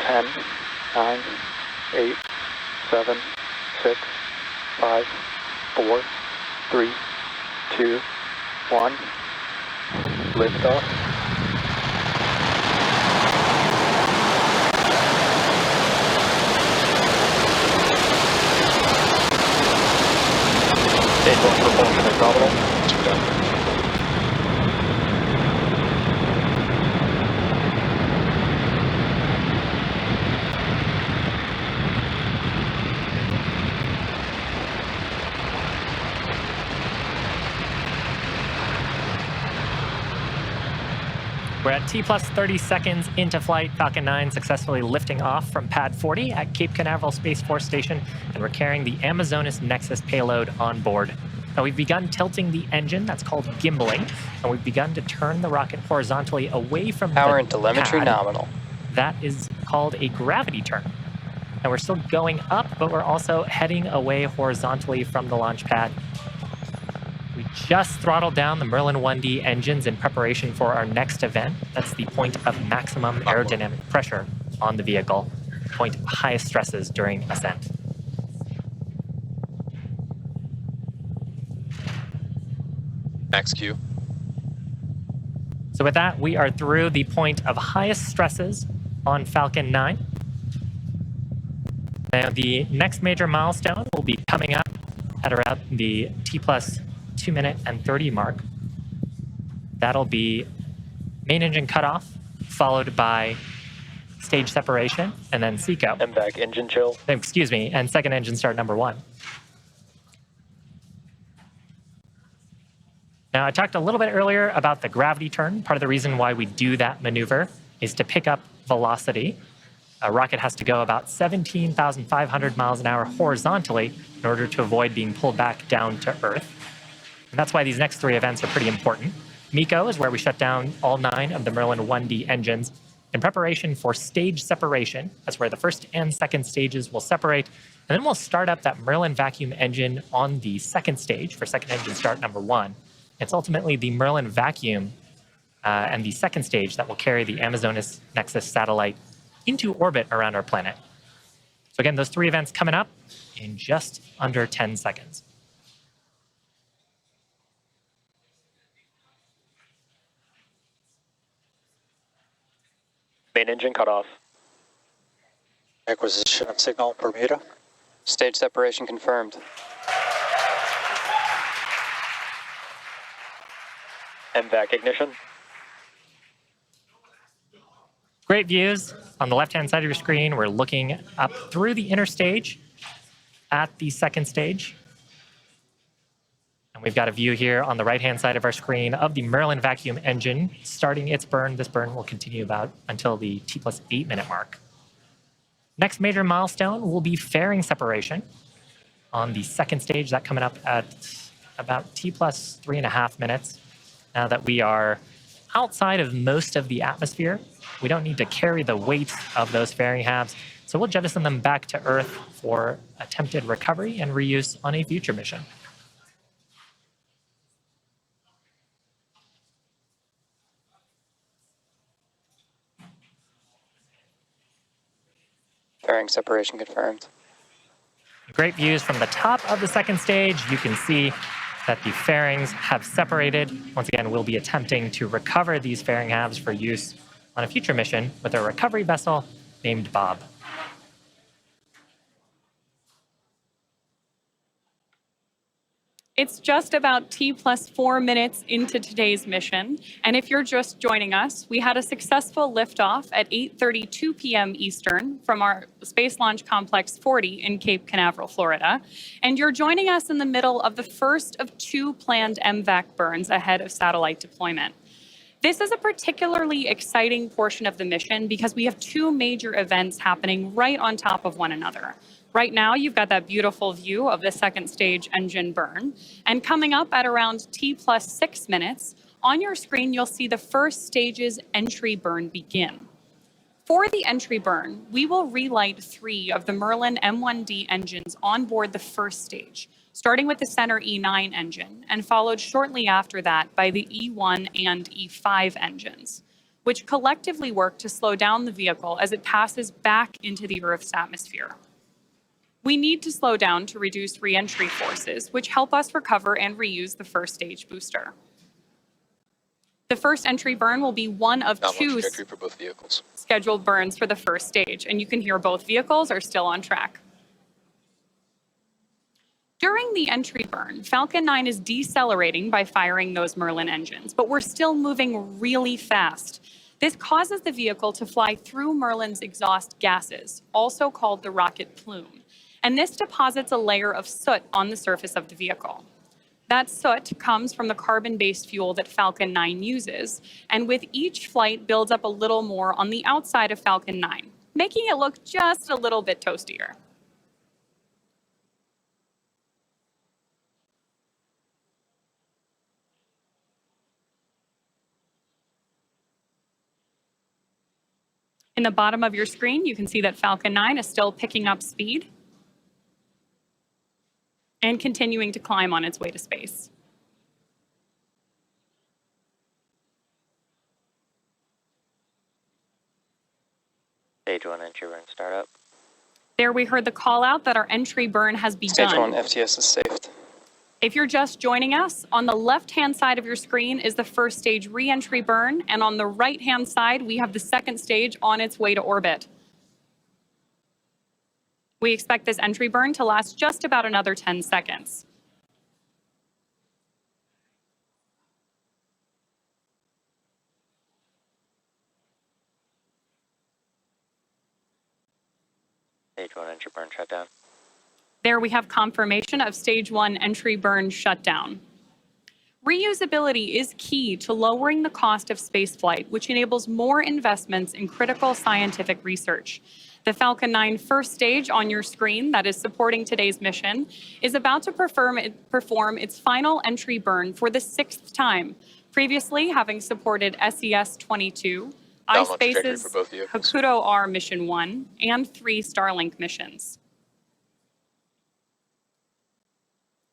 10, 9, 8, 7, 6, 5, 4, 3, 2, 1. Liftoff. Stage 1 propulsion is nominal. We're at T plus 30 seconds into flight, Falcon 9 successfully lifting off from Pad 40 at Cape Canaveral Space Force Station, and we're carrying the Amazonas Nexus payload on board. Now we've begun tilting the engine, that's called gimbaling, and we've begun to turn the rocket horizontally away from power the and telemetry pad. nominal. That is called a gravity turn. And we're still going up, but we're also heading away horizontally from the launch pad. We just throttled down the Merlin 1D engines in preparation for our next event. That's the point of maximum aerodynamic pressure on the vehicle, point of highest stresses during ascent. Max Q. So with that, we are through the point of highest stresses on Falcon 9. Now the next major milestone will be coming up at around the T plus 2 minute and 30 mark. That'll be main engine cutoff, followed by stage separation, and then SECO. MVAC engine chill. Excuse me, and second engine start number 1. Now, I talked a little bit earlier about the gravity turn. Part of the reason why we do that maneuver is to pick up velocity. A rocket has to go about 17,500 miles an hour horizontally in order to avoid being pulled back down to Earth. And that's why these next 3 events are pretty important. MECO is where we shut down all 9 of the Merlin 1D engines in preparation for stage separation. That's where the first and second stages will separate. And then we'll start up that Merlin vacuum engine on the second stage for second engine start number 1. It's ultimately the Merlin vacuum and the second stage that will carry the Amazonas Nexus satellite into orbit around our planet. So again, those 3 events coming up in just under 10 seconds. Main engine cutoff. Acquisition of signal Bermuda. Stage separation confirmed. MVAC ignition. Great views. On the left-hand side of your screen, we're looking up through the inner stage at the second stage. And we've got a view here on the right-hand side of our screen of the Merlin vacuum engine starting its burn. This burn will continue about until the T plus 8 minute mark. Next major milestone will be fairing separation on the second stage. That coming up at about T plus 3.5 minutes. Now that we are outside of most of the atmosphere, we don't need to carry the weight of those fairing halves. So we'll jettison them back to Earth for attempted recovery and reuse on a future mission. Fairing separation confirmed. Great views from the top of the second stage. You can see that the fairings have separated. Once again, we'll be attempting to recover these fairing halves for use on a future mission with a recovery vessel named Bob. It's just about T plus 4 minutes into today's mission. And if you're just joining us, we had a successful liftoff at 8:32 p.m. Eastern from our Space Launch Complex 40 in Cape Canaveral, Florida. And you're joining us in the middle of the first of 2 planned MVAC burns ahead of satellite deployment. This is a particularly exciting portion of the mission because we have 2 major events happening right on top of one another. Right now, you've got that beautiful view of the second stage engine burn. And coming up at around T plus 6 minutes, on your screen, you'll see the first stage's entry burn begin. For the entry burn, we will relight 3 of the Merlin M1D engines on board the first stage, starting with the center E9 engine and followed shortly after that by the E1 and E5 engines. which collectively work to slow down the vehicle as it passes back into the Earth's atmosphere. We need to slow down to reduce re-entry forces, which help us recover and reuse the first stage booster. The first entry burn will be one of Nominal two trajectory for both vehicles. scheduled burns for the first stage, and you can hear both vehicles are still on track. During the entry burn, Falcon 9 is decelerating by firing those Merlin engines, but we're still moving really fast. This causes the vehicle to fly through Merlin's exhaust gases, also called the rocket plume, and this deposits a layer of soot on the surface of the vehicle. That soot comes from the carbon-based fuel that Falcon 9 uses, and with each flight builds up a little more on the outside of Falcon 9, making it look just a little bit toastier. In the bottom of your screen, you can see that Falcon 9 is still picking up speed and continuing to climb on its way to space. Stage 1 entry burn startup. There we heard the call out that our entry burn has begun. Stage 1 FTS is saved. If you're just joining us, on the left-hand side of your screen is the first stage re-entry burn, and on the right-hand side, we have the second stage on its way to orbit. We expect this entry burn to last just about another 10 seconds. Stage 1 entry burn shutdown. There we have confirmation of stage 1 entry burn shutdown. Reusability is key to lowering the cost of spaceflight, which enables more investments in critical scientific research. The Falcon 9 first stage on your screen that is supporting today's mission is about to perform its final entry burn for the 6th time, previously having supported SES-22, Nominal trajectory iSpace's for both vehicles. Hakuto R Mission 1, and 3 Starlink missions.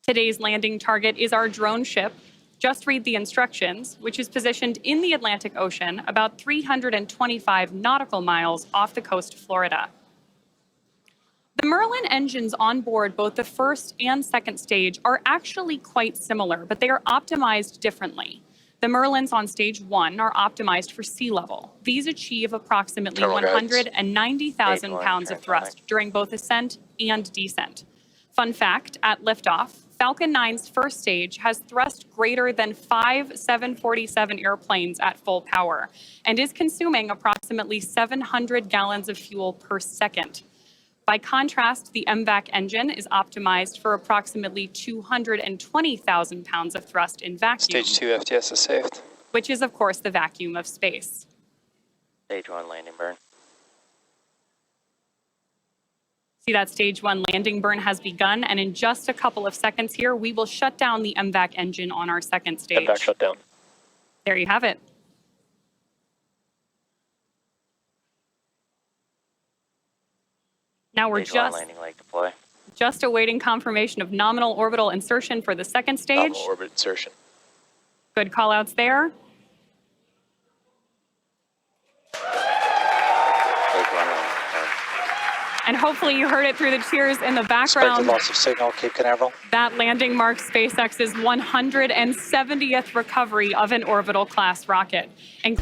Today's landing target is our drone ship. Just read the instructions, which is positioned in the Atlantic Ocean, about 325 nautical miles off the coast of Florida. The Merlin engines on board both the first and second stage are actually quite similar, but they are optimized differently. The Merlins on stage 1 are optimized for sea level. These achieve approximately Terminal guides. 190,000 pounds of thrust during both ascent and descent. Fun fact, at liftoff, Falcon 9's first stage has thrust greater than 5 747 airplanes at full power and is consuming approximately 700 gallons of fuel per second. By contrast, the MVAC engine is optimized for approximately 220,000 pounds of thrust in vacuum, Stage 2 FTS is saved. which is, of course, the vacuum of space. Stage 1 landing burn. See that stage 1 landing burn has begun, and in just a couple of seconds here, we will shut down the MVAC engine on our second stage. MVAC shutdown. There you have it. Now we're Stage 1 landing leg deploy. just awaiting confirmation of nominal orbital insertion for the second stage. Nominal orbit insertion. Good call outs there. Stage 1 landing burn. And hopefully you heard it through the cheers in the Expected background. loss of signal, Cape Canaveral. That landing marks SpaceX's 170th recovery of an orbital class rocket. And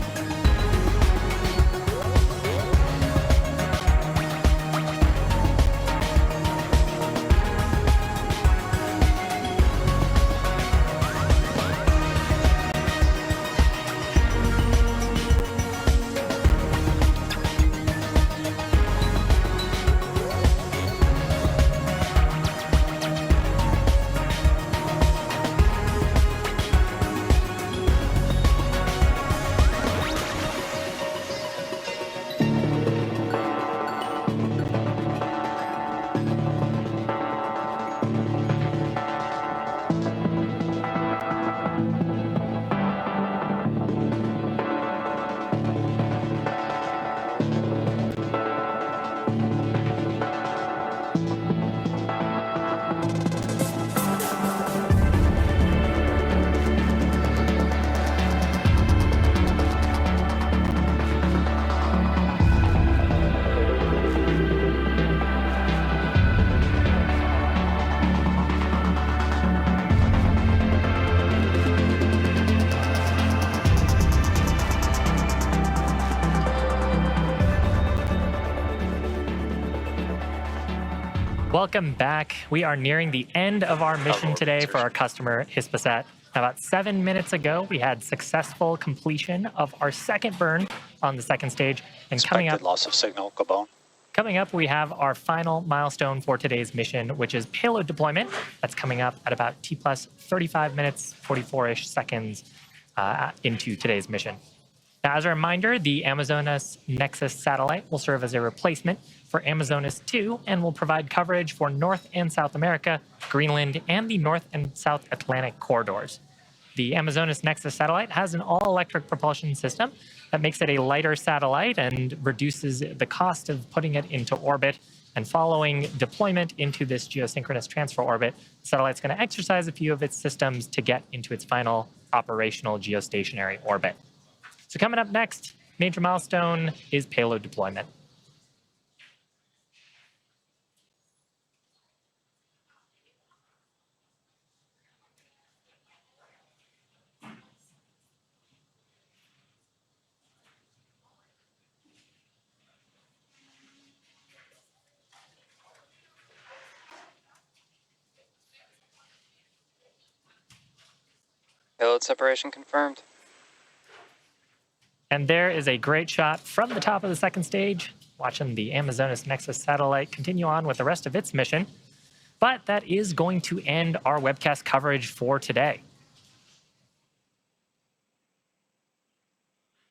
Welcome back. We are nearing the end of our mission today for our customer, Hispasat. About 7 minutes ago, we had successful completion of our second burn on the second stage. And Expected loss of signal, Gabon. coming up, we have our final milestone for today's mission, which is payload deployment. That's coming up at about T plus 35 minutes, 44-ish seconds into today's mission. Now, as a reminder, the Amazonas Nexus satellite will serve as a replacement for Amazonas 2 and will provide coverage for North and South America, Greenland, and the North and South Atlantic corridors. The Amazonas Nexus satellite has an all-electric propulsion system that makes it a lighter satellite and reduces the cost of putting it into orbit. And following deployment into this geosynchronous transfer orbit, the satellite's going to exercise a few of its systems to get into its final operational geostationary orbit. So coming up next, major milestone is payload deployment. Payload separation confirmed. And there is a great shot from the top of the second stage, watching the Amazonas Nexus satellite continue on with the rest of its mission. But that is going to end our webcast coverage for today.